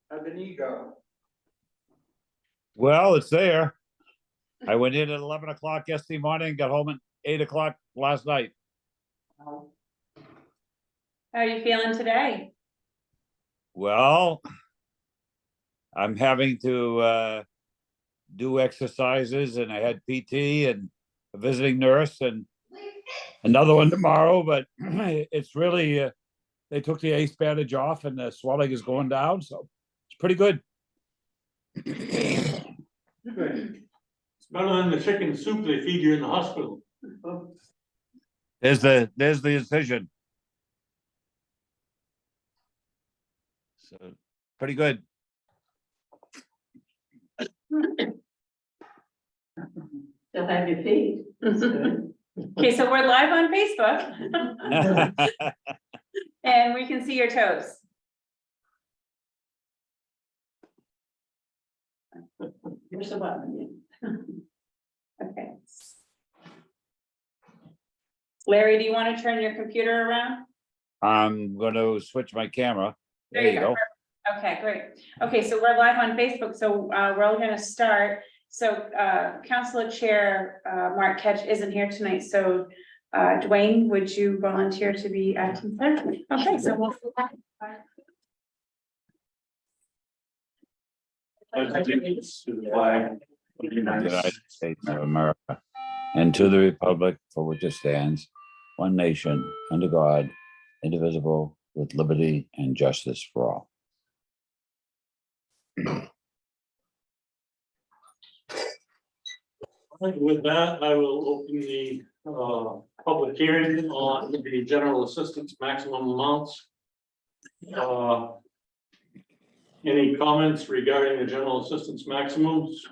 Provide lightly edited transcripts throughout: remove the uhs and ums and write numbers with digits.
How'd the knee go? Well, it's there. I went in at 11 o'clock yesterday morning, got home at 8 o'clock last night. How are you feeling today? Well, I'm having to do exercises, and I had PT and a visiting nurse and another one tomorrow, but it's really, they took the ACE bandage off and the swelling is going down, so it's pretty good. Good. It's better than the chicken soup they feed you in the hospital. There's the incision. So pretty good. Still have your feet. That's good. Okay, so we're live on Facebook. And we can see your toes. Here's the button. Okay. Larry, do you want to turn your computer around? I'm gonna switch my camera. There you go. Okay, great. Okay, so we're live on Facebook, so we're all gonna start. So Councilor Chair Mark Ketch isn't here tonight, so Dwayne, would you volunteer to be acting clerk? Okay, so we'll. Allegiance to the flag of the United States of America, and to the republic for which it stands, one nation, under God, indivisible, with liberty and justice for all. With that, I will open the public hearing on the general assistance maximum amounts. Any comments regarding the general assistance maximums?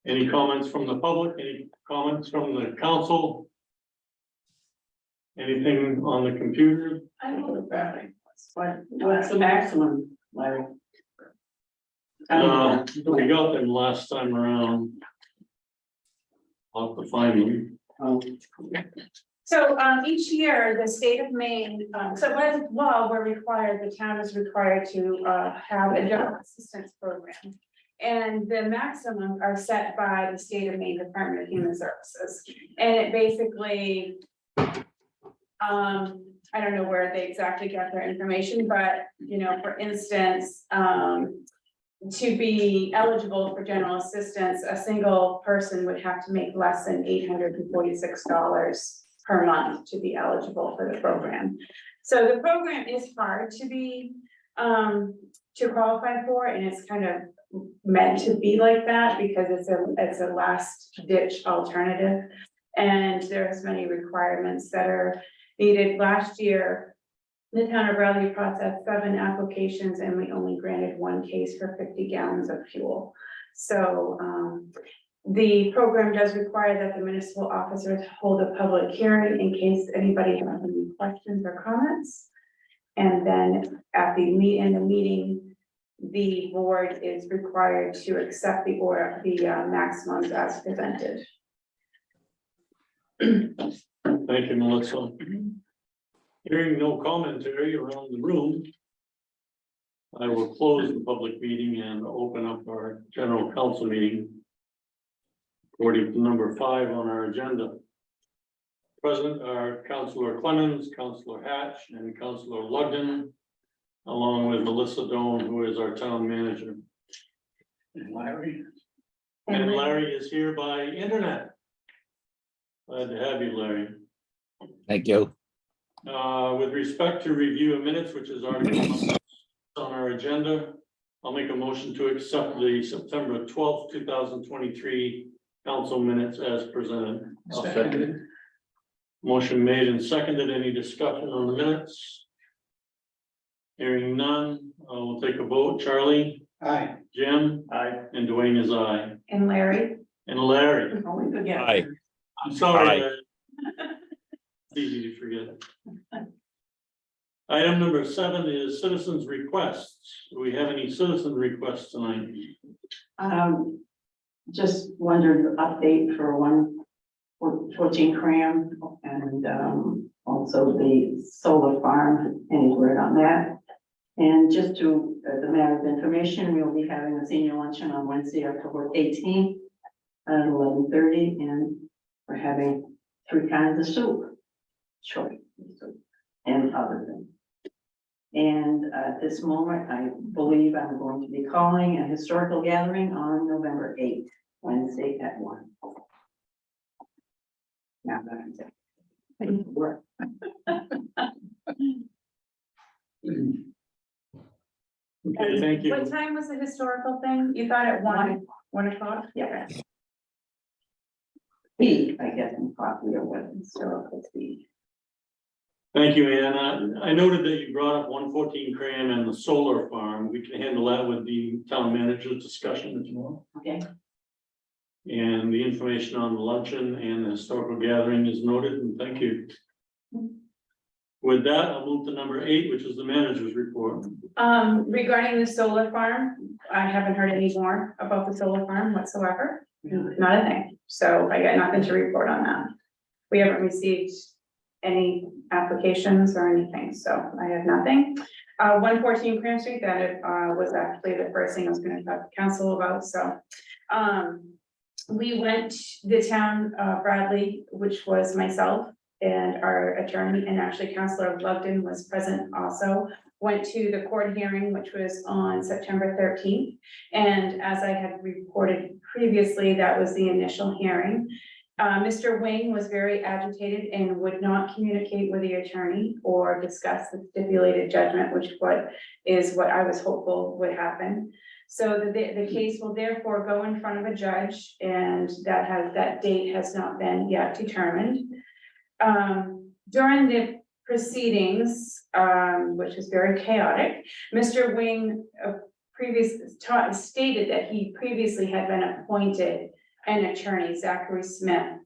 Any comments from the public? Any comments from the council? Anything on the computer? I don't know about what's the maximum, Larry? We got them last time around. I'll have to find them. So each year, the state of Maine, so by law, we're required, the town is required to have a general assistance program. And the maximum are set by the state of Maine Department of Human Services. And it basically, I don't know where they exactly got their information, but, you know, for instance, to be eligible for general assistance, a single person would have to make less than $846 per month to be eligible for the program. So the program is hard to be, to qualify for, and it's kind of meant to be like that because it's a last ditch alternative. And there's many requirements that are needed. Last year, the town of Raleigh processed 7 applications and we only granted 1 case for 50 gallons of fuel. So the program does require that the municipal officers hold a public hearing in case anybody has any questions or comments. And then at the meeting, the board is required to accept the order, the maximums as presented. Thank you, Melissa. Hearing no commentary around the room, I will close the public meeting and open up our general council meeting. According to number 5 on our agenda. Present are Councillor Clemens, Councillor Hatch, and Councillor Lugden, along with Melissa Doan, who is our town manager. And Larry. And Larry is here by internet. Glad to have you, Larry. Thank you. With respect to review of minutes, which is on our agenda, I'll make a motion to accept the September 12th, 2023 council minutes as presented. I'll second it. Motion made and seconded. Any discussion on the minutes? Hearing none, I will take a vote. Charlie? Aye. Jim? Aye. And Dwayne is aye. And Larry? And Larry? Only forget. Aye. I'm sorry. Aye. Larry. It's easy to forget. Item number 7 is citizens' requests. Do we have any citizen requests tonight? Just wondered update for 14 Cram and, also the solar farm, any word on that? And just to, as a matter of information, we'll be having a senior luncheon on Wednesday, October 18th at 11:30, and we're having 3 kinds of soup, short soup, and other things. And at this moment, I believe I'm going to be calling a historical gathering on November 8th, Wednesday at 1. Now that I'm saying. I need to work. Okay, thank you. What time was the historical thing? You thought at 1 o'clock? Yeah. Tea, I guess, in coffee or what, historical tea. Thank you, Ann. I noted that you brought up 114 Cram and the solar farm. We can handle that with the town manager's discussion if you want. Okay. And the information on the luncheon and the historical gathering is noted, and thank you. With that, I'll move to number 8, which is the manager's report. Regarding the solar farm, I haven't heard any more about the solar farm whatsoever. Not a thing. So I got nothing to report on that. We haven't received any applications or anything, so I have nothing. 114 Cram Street, that was actually the first thing I was gonna talk to council about, so. We went, the town, Bradley, which was myself and our attorney, and actually Councilor Lugden was present also, went to the court hearing, which was on September 13th. And as I had reported previously, that was the initial hearing. Mr. Wing was very agitated and would not communicate with the attorney or discuss the stipulated judgment, which is what I was hopeful would happen. So the case will therefore go in front of a judge, and that date has not been yet determined. During the proceedings, which is very chaotic, Mr. Wing stated that he previously had been appointed an attorney, Zachary Smith.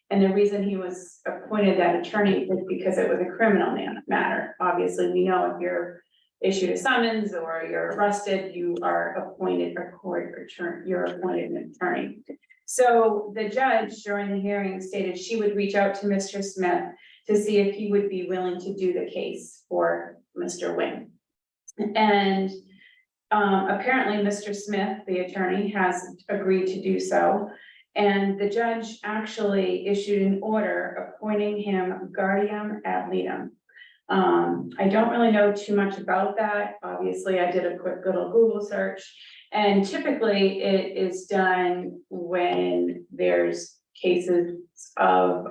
And the reason he was appointed that attorney was because it was a criminal matter. Obviously, we know if you're issued a summons or you're arrested, you are appointed a court attorney, you're appointed an attorney. So the judge during the hearing stated she would reach out to Mr. Smith to see if he would be willing to do the case for Mr. Wing. And apparently Mr. Smith, the attorney, has agreed to do so. And the judge actually issued an order appointing him guardian ad litem. I don't really know too much about that. Obviously, I did a quick little Google search, and typically it is done when there's cases of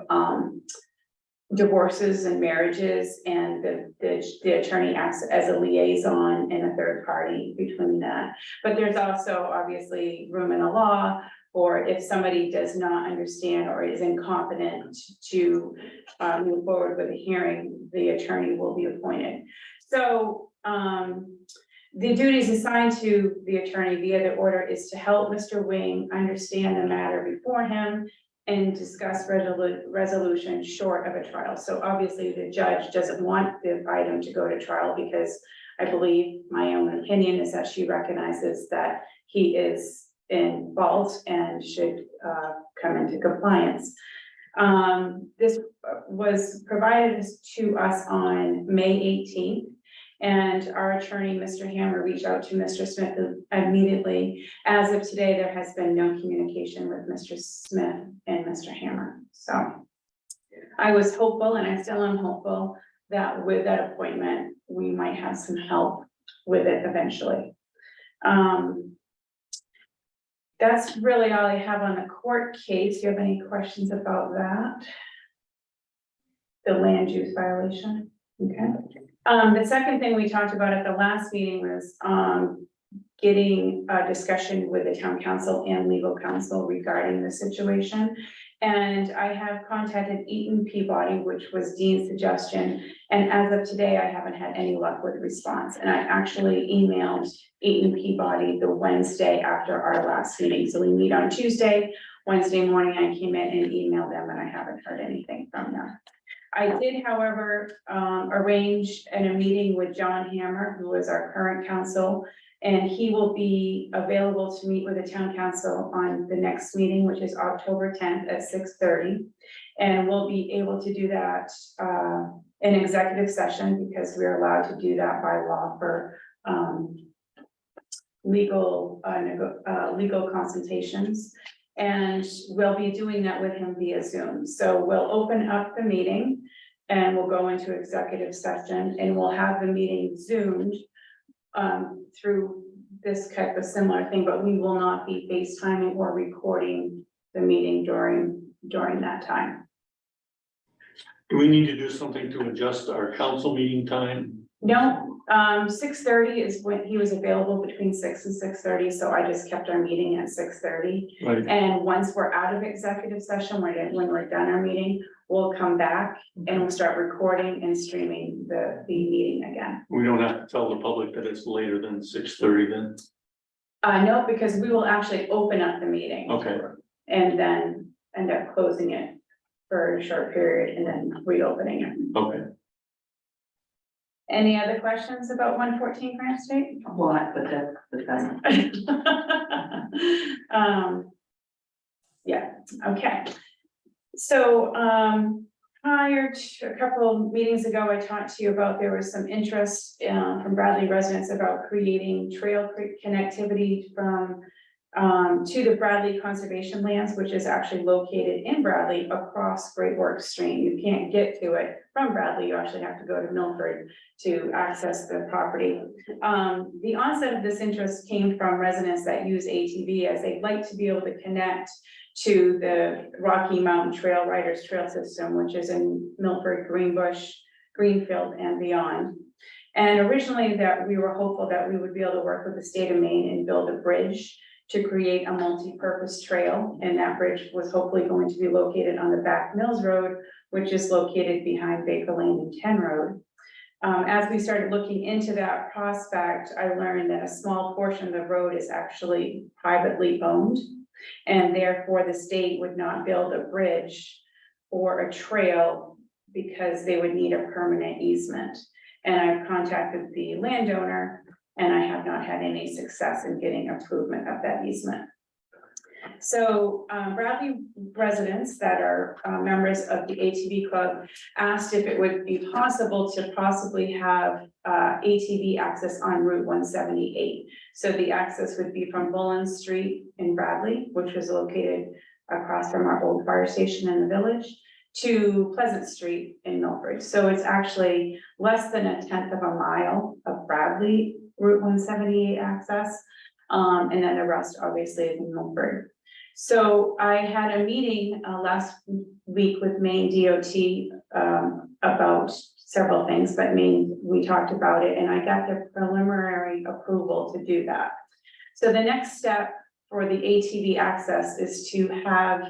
divorces and marriages, and the attorney acts as a liaison and a third party between that. But there's also obviously room in the law, or if somebody does not understand or is incompetent to move forward with a hearing, the attorney will be appointed. So the duties assigned to the attorney via the order is to help Mr. Wing understand the matter before him and discuss resolution short of a trial. So obviously the judge doesn't want the item to go to trial, because I believe, my own opinion is that she recognizes that he is in fault and should come into compliance. This was provided to us on May 18th, and our attorney, Mr. Hammer, reached out to Mr. Smith immediately. As of today, there has been no communication with Mr. Smith and Mr. Hammer. So I was hopeful, and I still am hopeful, that with that appointment, we might have some help with it eventually. That's really all I have on the court case. Do you have any questions about that? The land use violation? Okay. The second thing we talked about at the last meeting was getting a discussion with the town council and legal counsel regarding the situation. And I have contacted Eaton Peabody, which was Dean's suggestion. And as of today, I haven't had any luck with response. And I actually emailed Eaton Peabody the Wednesday after our last meeting. So we meet on Tuesday. Wednesday morning, I came in and emailed them, and I haven't heard anything from them. I did, however, arrange a meeting with John Hammer, who is our current counsel, And he will be available to meet with the town council on the next meeting, which is October 10th at 6:30. And we'll be able to do that in executive session because we're allowed to do that by law for legal consultations. And we'll be doing that with him via Zoom. So we'll open up the meeting and we'll go into executive session and we'll have the meeting Zoomed through this type of similar thing, but we will not be FaceTiming or recording the meeting during that time. Do we need to do something to adjust our council meeting time? No, 6:30 is when he was available, between 6 and 6:30, so I just kept our meeting at 6:30. Right, And once we're out of executive session, when we're done our meeting, we'll come back and we'll start recording and streaming the meeting again. we don't have to tell the public that it's later than 6:30 then? No, because we will actually open up the meeting. Okay. And then end up closing it for a short period and then reopening it. Okay, Any other questions about 114 Grant Street? What, but that's the time. Yeah, okay. So, prior to a couple of meetings ago, I talked to you about, there was some interest, from Bradley residents about creating trail connectivity from, to the Bradley Conservation Lands, which is actually located in Bradley across Great Works Stream. You can't get to it from Bradley, you actually have to go to Milford to access the property. The onset of this interest came from residents that use ATV, as they'd like to be able to connect to the Rocky Mountain Trail Riders Trail System, which is in Milford, Greenbush, Greenfield, and beyond. And originally that we were hopeful that we would be able to work with the state of Maine and build a bridge to create a multi-purpose trail. And that bridge was hopefully going to be located on the Back Mills Road, which is located behind Baker Lane and 10 Road. As we started looking into that prospect, I learned that a small portion of the road is actually privately owned. And therefore the state would not build a bridge or a trail because they would need a permanent easement. And I've contacted the landowner and I have not had any success in getting approval of that easement. So Bradley residents that are members of the ATV club asked if it would be possible to possibly have ATV access on Route 178. So the access would be from Bullen Street in Bradley, which was located across from our old fire station in the village, to Pleasant Street in Milford. So it's actually less than 1/10 of a mile of Bradley Route 178 access. And then the rest obviously is in Milford. So I had a meeting last week with Maine DOT about several things, but Maine, we talked about it and I got the preliminary approval to do that. So the next step for the ATV access is to have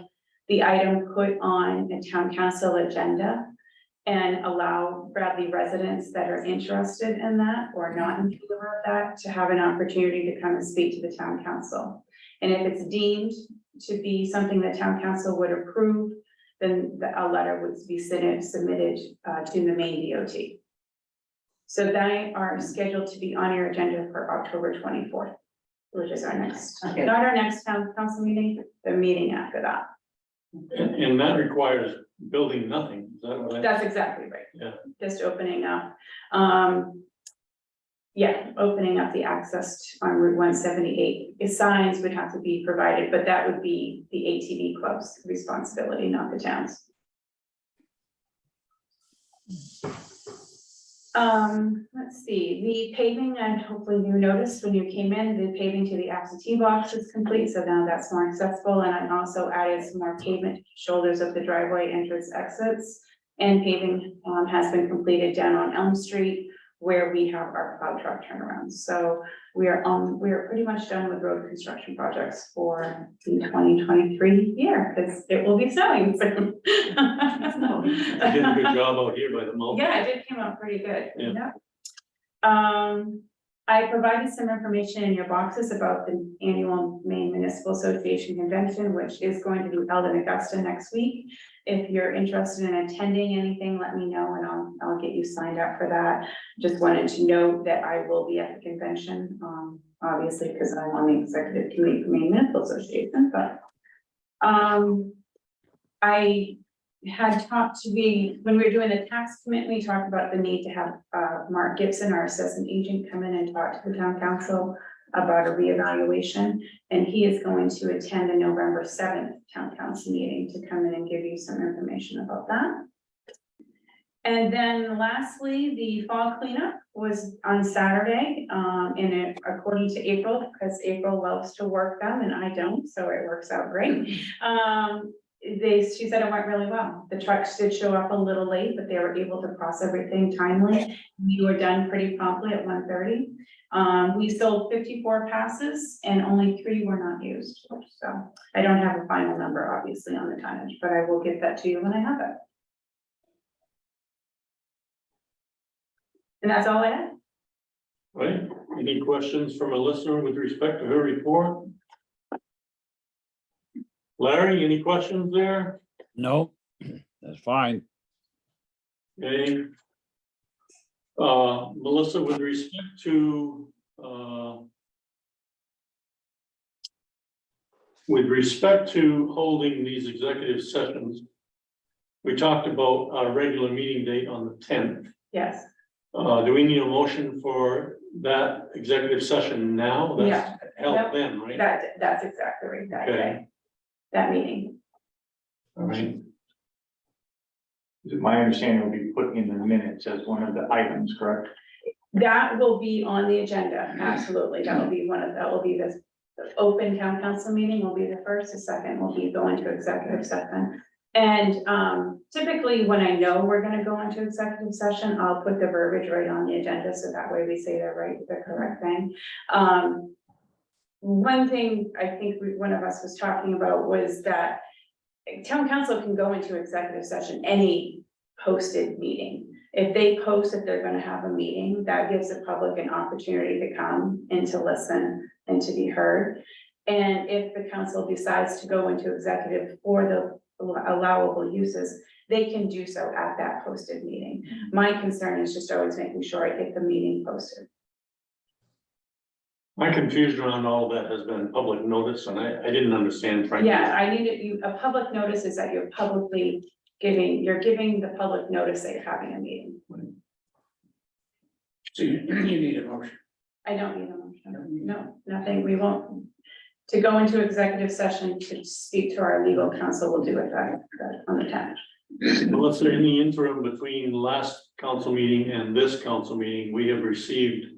the item put on a town council agenda and allow Bradley residents that are interested in that or not in favor of that to have an opportunity to come and speak to the town council. And if it's deemed to be something that town council would approve, then a letter would be submitted to the Maine DOT. So they are scheduled to be on your agenda for October 24th, which is our next, Okay. not our next town council meeting, the meeting after that. and that requires building nothing, is that what I? That's exactly right. Yeah. Just opening up, opening up the access on Route 178. The signs would have to be provided, but that would be the ATV club's responsibility, not the town's. Let's see, the paving, and hopefully you noticed when you came in, the paving to the absentee box is complete, so now that's more accessible, and I also added some more pavement shoulders of the driveway entrance exits. And paving has been completed down on Elm Street where we have our plow truck turnarounds. So we are pretty much done with road construction projects for the 2023 year, because it will be snowing soon. You did a good job out here by the mulch. Yeah, it did come out pretty good. Yeah. I provided some information in your boxes about the annual Maine Municipal Association Convention, which is going to be held in Augusta next week. If you're interested in attending anything, let me know and I'll get you signed up for that. Just wanted to note that I will be at the convention, obviously, because I'm on the executive committee for Maine Municipal Association, but I had talked to when we were doing the tax commitment, we talked about the need to have Mark Gibson, our assessment agent, come in and talk to the town council about a reevaluation, and he is going to attend the November 7th town council meeting to come in and give you some information about that. And then lastly, the fall cleanup was on Saturday, and according to April, because April loves to work them and I don't, so it works out great. She said it went really well. The trucks did show up a little late, but they were able to cross everything timely. We were done pretty promptly at 1:30. We sold 54 passes and only 3 were not used. So I don't have a final number, obviously, on the tonnage, but I will get that to you when I have it. And that's all I had. Right, any questions from a listener with respect to her report? Larry, any questions there? No, that's fine. Okay. Melissa, with respect to, holding these executive sessions, we talked about our regular meeting date on the 10th. Yes, Do we need a motion for that executive session now? That's yeah, held then, right? that's exactly right, that Okay. day, that meeting. All right, Is it my understanding it will be put in the minutes as one of the items, correct? That will be on the agenda, absolutely, that will be the open town council meeting will be the first, the second will be going to executive session. And typically, when I know we're gonna go into executive session, I'll put the verbiage right on the agenda, so that way we say the correct thing. One thing I think one of us was talking about was that town council can go into executive session any posted meeting. If they post that they're gonna have a meeting, that gives the public an opportunity to come and to listen and to be heard. And if the council decides to go into executive for the allowable uses, they can do so at that posted meeting. My concern is just always making sure I get the meeting posted. my confusion around all that has been public notice, and I didn't understand frankly. Yeah, I needed a public notice is that you're giving the public notice that you're having a meeting. So you need a motion. I don't need a motion, no, nothing, we won't. To go into executive session to speak to our legal counsel, we'll do it that on the 10th. Melissa, in the interim between last council meeting and this council meeting, we have received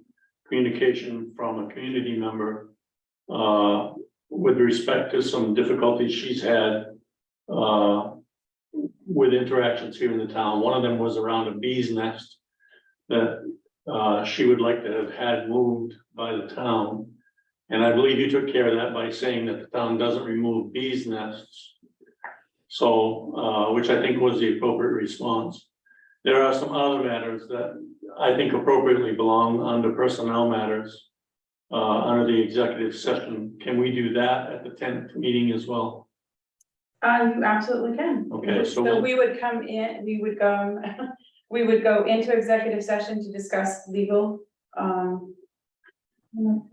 communication from a community member with respect to some difficulties she's had with interactions here in the town. One of them was around a bee's nest that she would like to have had moved by the town. And I believe you took care of that by saying that the town doesn't remove bees nests. So, which I think was the appropriate response. There are some other matters that I think appropriately belong under personnel matters, under the executive session. Can we do that at the 10th meeting as well? You absolutely can. Okay, so So we would come in, we would go into executive session to discuss legal,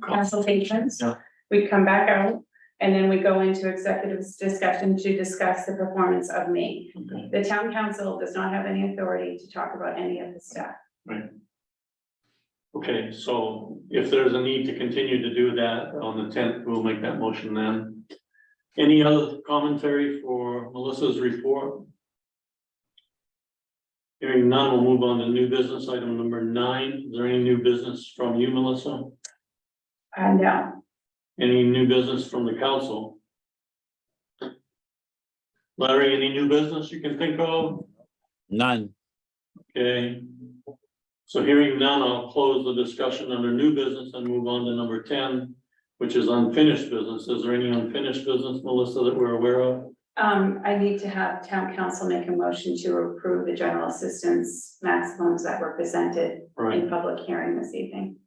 consultations. Yeah. We'd come back out, and then we go into executive discussion to discuss the performance of me. Okay. The town council does not have any authority to talk about any of the stuff. Okay, so if there's a need to continue to do that on the 10th, we'll make that motion then. Any other commentary for Melissa's report? Hearing none, we'll move on to new business item number 9. Is there any new business from you, Melissa? No, Any new business from the council? Larry, any new business you can think of? None. Okay. So hearing none, I'll close the discussion under new business and move on to number 10, which is unfinished business. Is there any unfinished business, Melissa, that we're aware of? I need to have town council make a motion to approve the general assistance maximums that were presented Right. in public hearing this evening.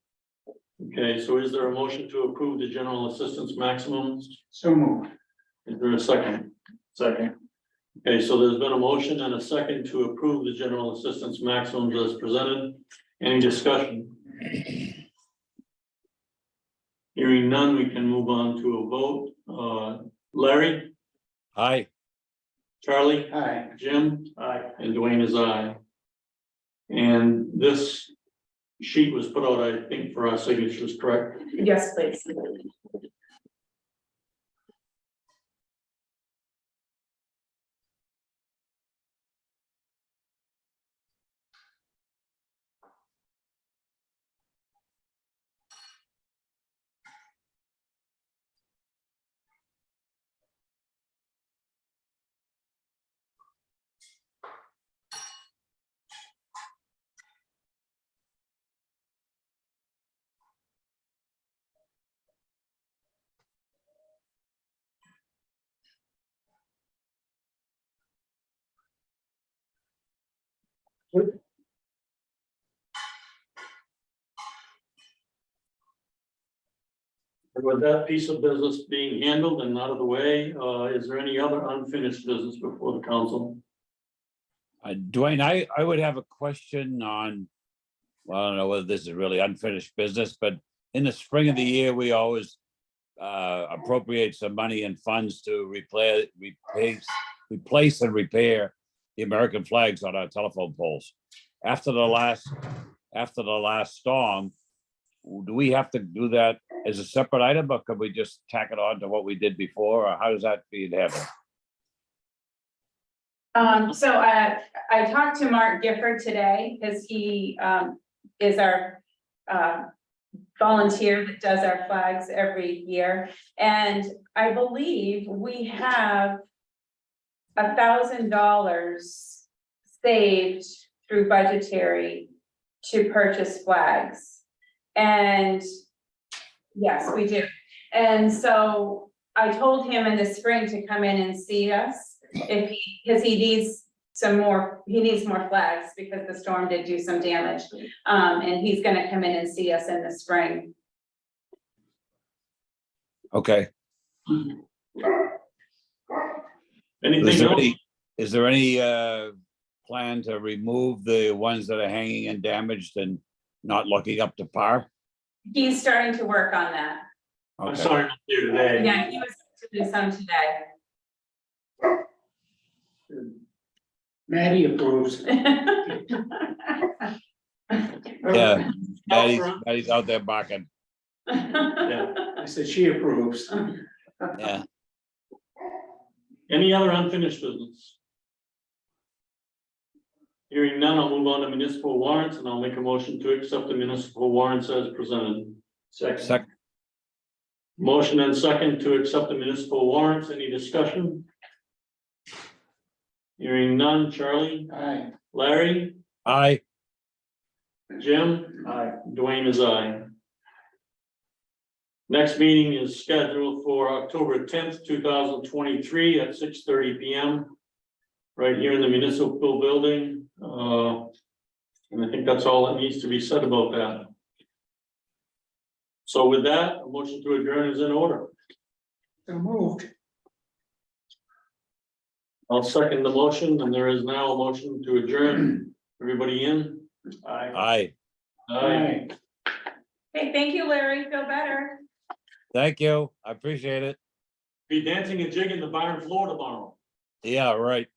Okay, so is there a motion to approve the general assistance maximums? So moved. Is there a second? Second. Okay, so there's been a motion and a second to approve the general assistance maximums as presented. Any discussion? Hearing none, we can move on to a vote. Larry, Aye. Charlie, Aye. Jim, Aye. and Dwayne is aye. And this sheet was put out, I think, for our signatures, correct? Yes, please. With that piece of business being handled and out of the way, is there any other unfinished business before the council? Dwayne, I would have a question on, well, I don't know whether this is really unfinished business, but in the spring of the year, we always appropriate some money and funds to replace and repair the American flags on our telephone poles. After the last storm, do we have to do that as a separate item, or could we just tack it on to what we did before, or how does that being handled? So I talked to Mark Gifford today, because he is our volunteer that does our flags every year. And I believe we have $1,000 saved through budgetary to purchase flags. And yes, we do. And so I told him in the spring to come in and see us because he needs more flags because the storm did do some damage. And he's gonna come in and see us in the spring. Okay. Anything else? Is there any plan to remove the ones that are hanging and damaged and not looking up to par? He's starting to work on that. I'm Okay. sorry, not here today. Yeah, he was to do some today. Maddie approves. Yeah, Maddie's out there barking. I said she approves. Yeah. Any other unfinished business? Hearing none, I'll move on to municipal warrants, and I'll make a motion to accept the municipal warrants as presented. Second. Motion and second to accept the municipal warrants. Any discussion? Hearing none. Charlie? Aye. Larry? Aye. Jim? Aye. Dwayne is aye. Next meeting is scheduled for October 10th, 2023 at 6:30 p.m. right here in the municipal building. And I think that's all that needs to be said about that. So with that, a motion to adjourn is in order. So moved. I'll second the motion, and there is now a motion to adjourn. Everybody in? Aye. Aye. Okay, thank you, Larry. Feel better. Thank you. I appreciate it. Be dancing a jig in the barn floor tomorrow. Yeah, right.